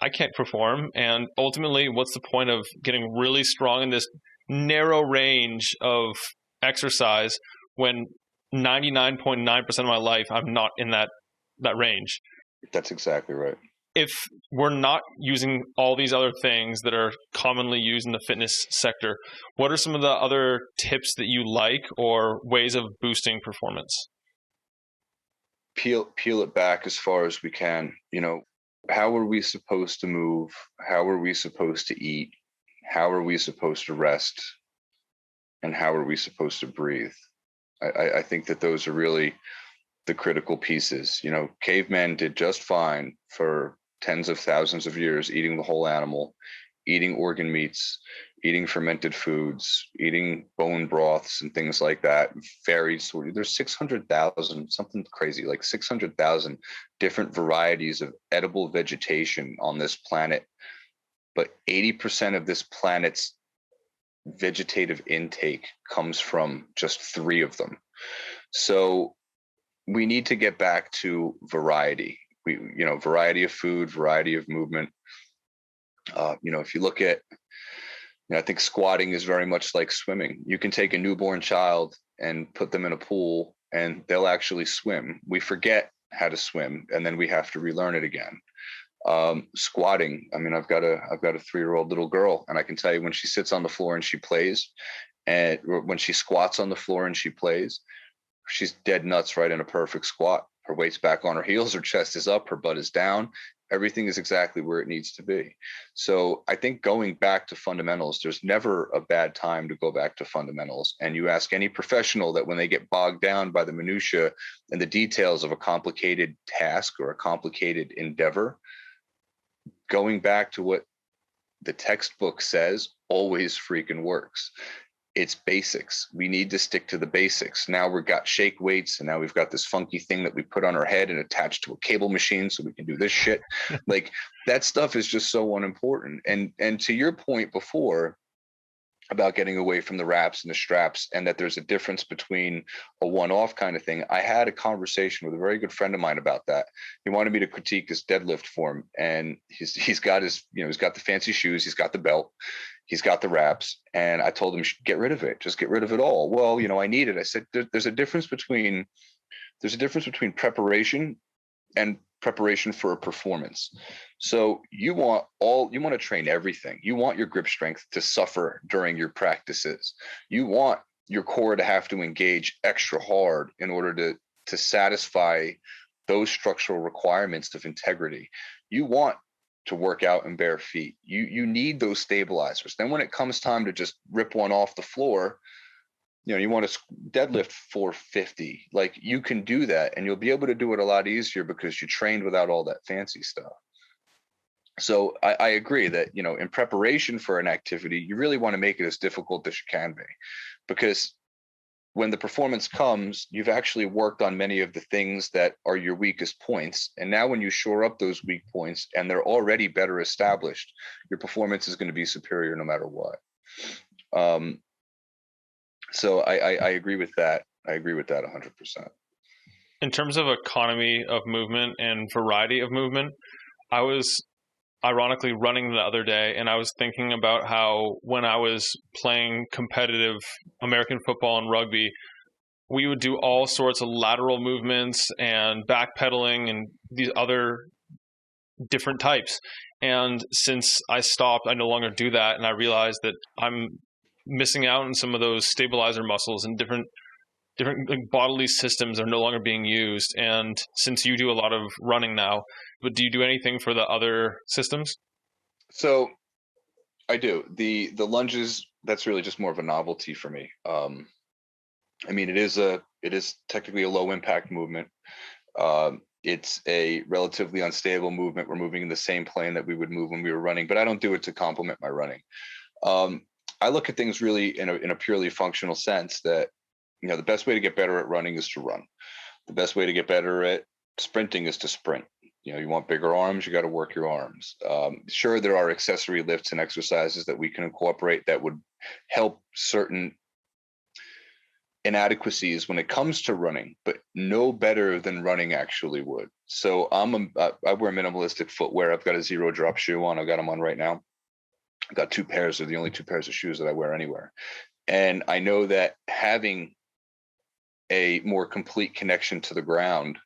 I can't perform. And ultimately, what's the point of getting really strong in this narrow range of exercise when 99.9% of my life I'm not in that range? That's exactly right. If we're not using all these other things that are commonly used in the fitness sector, what are some of the other tips that you like or ways of boosting performance? Peel it back as far as we can. How are we supposed to move? How are we supposed to eat? How are we supposed to rest? And how are we supposed to breathe? I think that those are really the critical pieces. Cavemen did just fine for tens of thousands of years, eating the whole animal, eating organ meats, eating fermented foods, eating bone broths and things like that. There's 600,000, something crazy, like 600,000 different varieties of edible vegetation on this planet. But 80% of this planet's vegetative intake comes from just 3 of them. So we need to get back to variety. Variety of food, variety of movement. If you look at, I think squatting is very much like swimming. You can take a newborn child and put them in a pool and they'll actually swim. We forget how to swim and then we have to relearn it again. Squatting. I mean, I've got a 3-year-old little girl, and I can tell you when she sits on the floor and she plays, and when she squats on the floor and she plays, she's dead nuts right in a perfect squat. Her weight's back on her heels, her chest is up, her butt is down. Everything is exactly where it needs to be. So I think going back to fundamentals, there's never a bad time to go back to fundamentals. And you ask any professional that when they get bogged down by the minutia and the details of a complicated task or a complicated endeavor, going back to what the textbook says always freaking works. It's basics. We need to stick to the basics. Now we've got shake weights, and now we've got this funky thing that we put on our head and attach to a cable machine so we can do this shit. Like, that stuff is just so unimportant. And to your point before about getting away from the wraps and the straps, and that there's a difference between a one-off kind of thing. I had a conversation with a very good friend of mine about that. He wanted me to critique his deadlift form, and he's got his, he's got the fancy shoes, he's got the belt, he's got the wraps, and I told him, get rid of it, just get rid of it all. Well, I need it. I said, there's a difference between preparation and preparation for a performance. So you want to train everything. You want your grip strength to suffer during your practices. You want your core to have to engage extra hard in order to satisfy those structural requirements of integrity. You want to work out in bare feet. You need those stabilizers. Then when it comes time to just rip one off the floor, you want to deadlift 450. Like, you can do that, and you'll be able to do it a lot easier because you trained without all that fancy stuff. So I agree that, in preparation for an activity, you really want to make it as difficult as you can be, because when the performance comes, you've actually worked on many of the things that are your weakest points. And now when you shore up those weak points and they're already better established, your performance is going to be superior no matter what. So I agree with that. I agree with that 100%. In terms of economy of movement and variety of movement, I was ironically running the other day, and I was thinking about how when I was playing competitive American football and rugby, we would do all sorts of lateral movements and backpedaling and these other different types. And since I stopped, I no longer do that, and I realized that I'm missing out on some of those stabilizer muscles, and different bodily systems are no longer being used. And since you do a lot of running now, but do you do anything for the other systems? So I do. The lunges, that's really just more of a novelty for me. I mean, it is technically a low impact movement. It's a relatively unstable movement. We're moving in the same plane that we would move when we were running, but I don't do it to complement my running. I look at things really in a purely functional sense, that, the best way to get better at running is to run. The best way to get better at sprinting is to sprint. You want bigger arms, you got to work your arms. Sure, there are accessory lifts and exercises that we can incorporate that would help certain inadequacies when it comes to running, but no better than running actually would. So I wear minimalistic footwear. I've got a 0 drop shoe on. I've got them on right now. I've got 2 pairs. They're the only 2 pairs of shoes that I wear anywhere. And I know that having a more complete connection to the ground,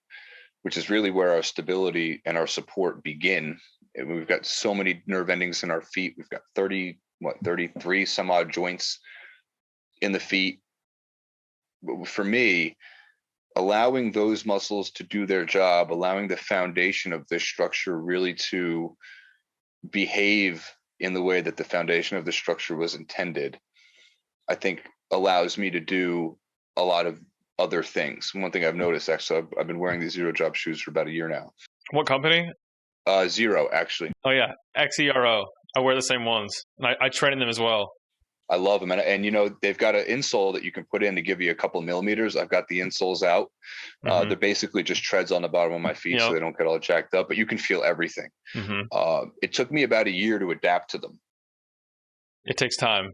which is really where our stability and our support begin. And we've got so many nerve endings in our feet. We've got 33 some odd joints in the feet. For me, allowing those muscles to do their job, allowing the foundation of this structure really to behave in the way that the foundation of the structure was intended, I think allows me to do a lot of other things. One thing I've noticed, actually, I've been wearing these 0 drop shoes for about a year now. What company? Zero, actually. Oh yeah, XERO. I wear the same ones, and I train in them as well. I love them. And they've got an insole that you can put in to give you a couple millimeters. I've got the insoles out. Mm-hmm. They're basically just treads on the bottom of my feet, so they don't get all jacked up, but you can feel everything. Mm-hmm. It took me about a year to adapt to them. It takes time.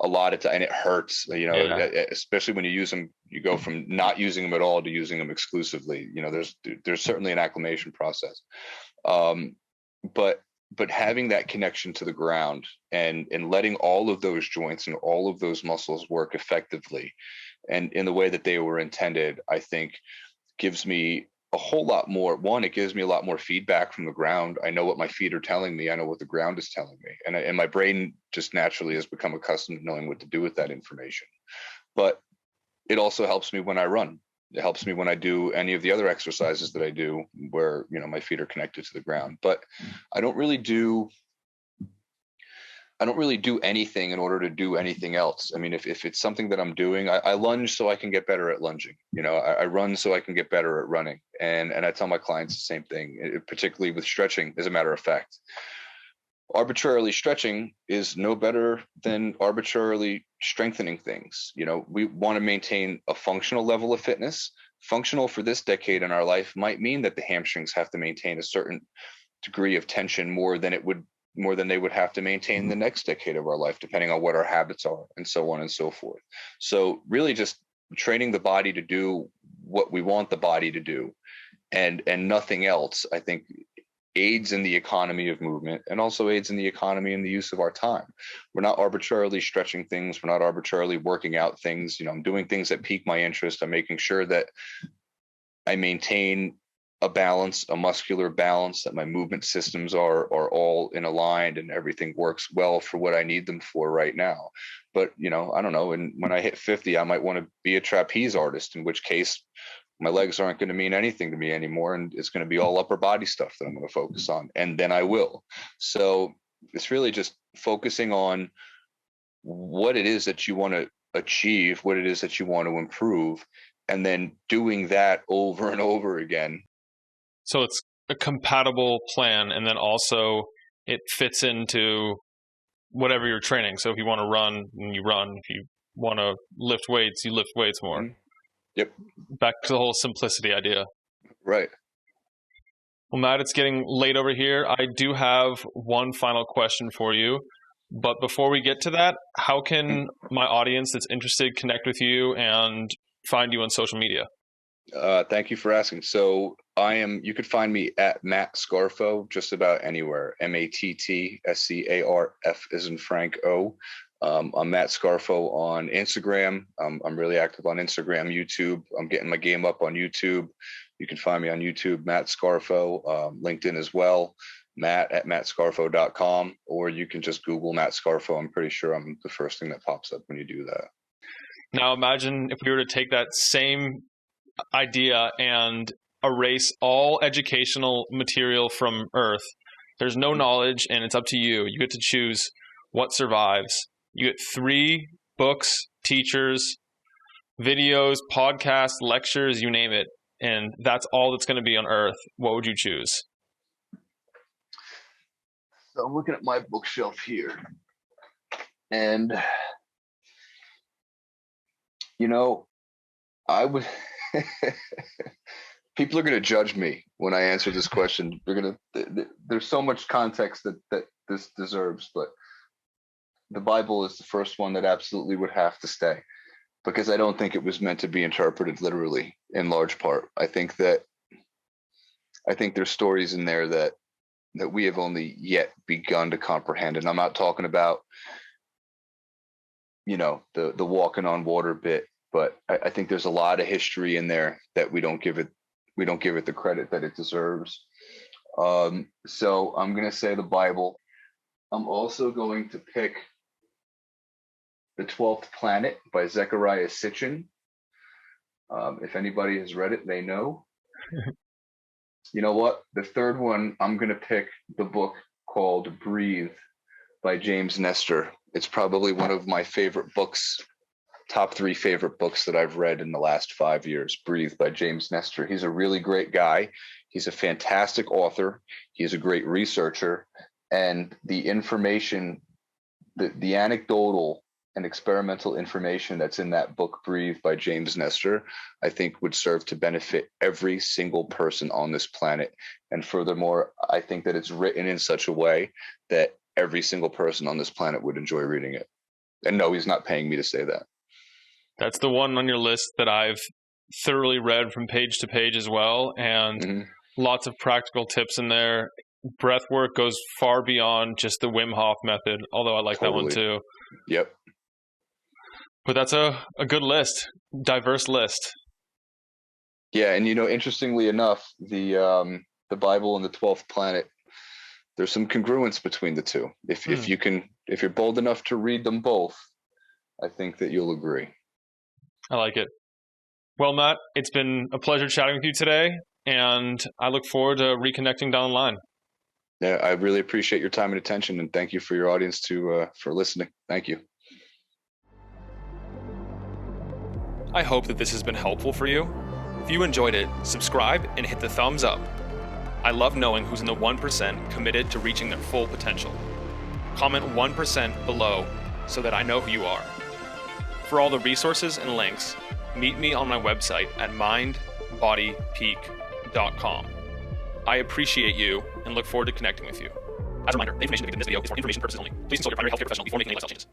A lot of time, and it hurts, especially when you use them. You go from not using them at all to using them exclusively. There's certainly an acclimation process. But having that connection to the ground and letting all of those joints and all of those muscles work effectively and in the way that they were intended, I think gives me a whole lot more. One, it gives me a lot more feedback from the ground. I know what my feet are telling me. I know what the ground is telling me. And my brain just naturally has become accustomed to knowing what to do with that information. But it also helps me when I run. It helps me when I do any of the other exercises that I do where, my feet are connected to the ground. But I don't really do anything in order to do anything else. I mean, if it's something that I'm doing, I lunge so I can get better at lunging. I run so I can get better at running. And I tell my clients the same thing, particularly with stretching, as a matter of fact. Arbitrarily stretching is no better than arbitrarily strengthening things. We want to maintain a functional level of fitness. Functional for this decade in our life might mean that the hamstrings have to maintain a certain degree of tension more than they would have to maintain the next decade of our life, depending on what our habits are, and so on and so forth. So really just training the body to do what we want the body to do and nothing else, I think, aids in the economy of movement and also aids in the economy and the use of our time. We're not arbitrarily stretching things. We're not arbitrarily working out things. I'm doing things that pique my interest. I'm making sure that I maintain a balance, a muscular balance, that my movement systems are all in aligned and everything works well for what I need them for right now. But, I don't know. And when I hit 50, I might want to be a trapeze artist, in which case my legs aren't going to mean anything to me anymore. And it's going to be all upper body stuff that I'm going to focus on. And then I will. So it's really just focusing on what it is that you want to achieve, what it is that you want to improve, and then doing that over and over again. So it's a compatible plan, and then also it fits into whatever you're training. So if you want to run, you run. If you want to lift weights, you lift weights more. Mm-hmm. Yep. Back to the whole simplicity idea. Right. Well, Matt, it's getting late over here. I do have one final question for you. But before we get to that, how can my audience that's interested connect with you and find you on social media? Thank you for asking. So you could find me at Matt Scarfo just about anywhere. MATTSCARF as in Frank O. I'm Matt Scarfo on Instagram. I'm really active on Instagram, YouTube. I'm getting my game up on YouTube. You can find me on YouTube, Matt Scarfo, LinkedIn as well, Matt at mattscarfo.com, or you can just Google Matt Scarfo. I'm pretty sure I'm the first thing that pops up when you do that. Now imagine if we were to take that same idea and erase all educational material from Earth. There's no knowledge, and it's up to you. You get to choose what survives. You get 3 books, teachers, videos, podcasts, lectures, you name it, and that's all that's going to be on Earth. What would you choose? So I'm looking at my bookshelf here, and I would People are going to judge me when I answer this question. There's so much context that this deserves, but the Bible is the first one that absolutely would have to stay, because I don't think it was meant to be interpreted literally in large part. I think there's stories in there that we have only yet begun to comprehend. And I'm not talking about, the walking on water bit, but I think there's a lot of history in there that we don't give it the credit that it deserves. So I'm going to say the Bible. I'm also going to pick The 12th Planet by Zecharia Sitchin. If anybody has read it, they know. You know what? The third one, I'm going to pick the book called Breathe by James Nestor. It's probably one of my favorite books, top 3 favorite books that I've read in the last 5 years. Breathe by James Nestor. He's a really great guy. He's a fantastic author. He's a great researcher. And the information, the anecdotal and experimental information that's in that book, Breathe by James Nestor, I think would serve to benefit every single person on this planet. And furthermore, I think that it's written in such a way that every single person on this planet would enjoy reading it. And no, he's not paying me to say that. That's the one on your list that I've thoroughly read from page to page as well. And lots of practical tips in there. Breath work goes far beyond just the Wim Hof method, although I like that one too. Yep. But that's a good list, diverse list. Yeah, and interestingly enough, the Bible and the 12th Planet, there's some congruence between the two. If you're bold enough to read them both, I think that you'll agree. I like it. Well, Matt, it's been a pleasure chatting with you today, and I look forward to reconnecting down the line. Yeah, I really appreciate your time and attention, and thank you for your audience for listening. Thank you. I hope that this has been helpful for you. If you enjoyed it, subscribe and hit the thumbs up. I love knowing who's in the 1% committed to reaching their full potential. Comment 1% below so that I know who you are. For all the resources and links, meet me on my website at mindbodypeak.com. I appreciate you and look forward to connecting with you. As a reminder, the information depicted in this video is for information purposes only. Please consult your primary healthcare professional before making any lifestyle changes.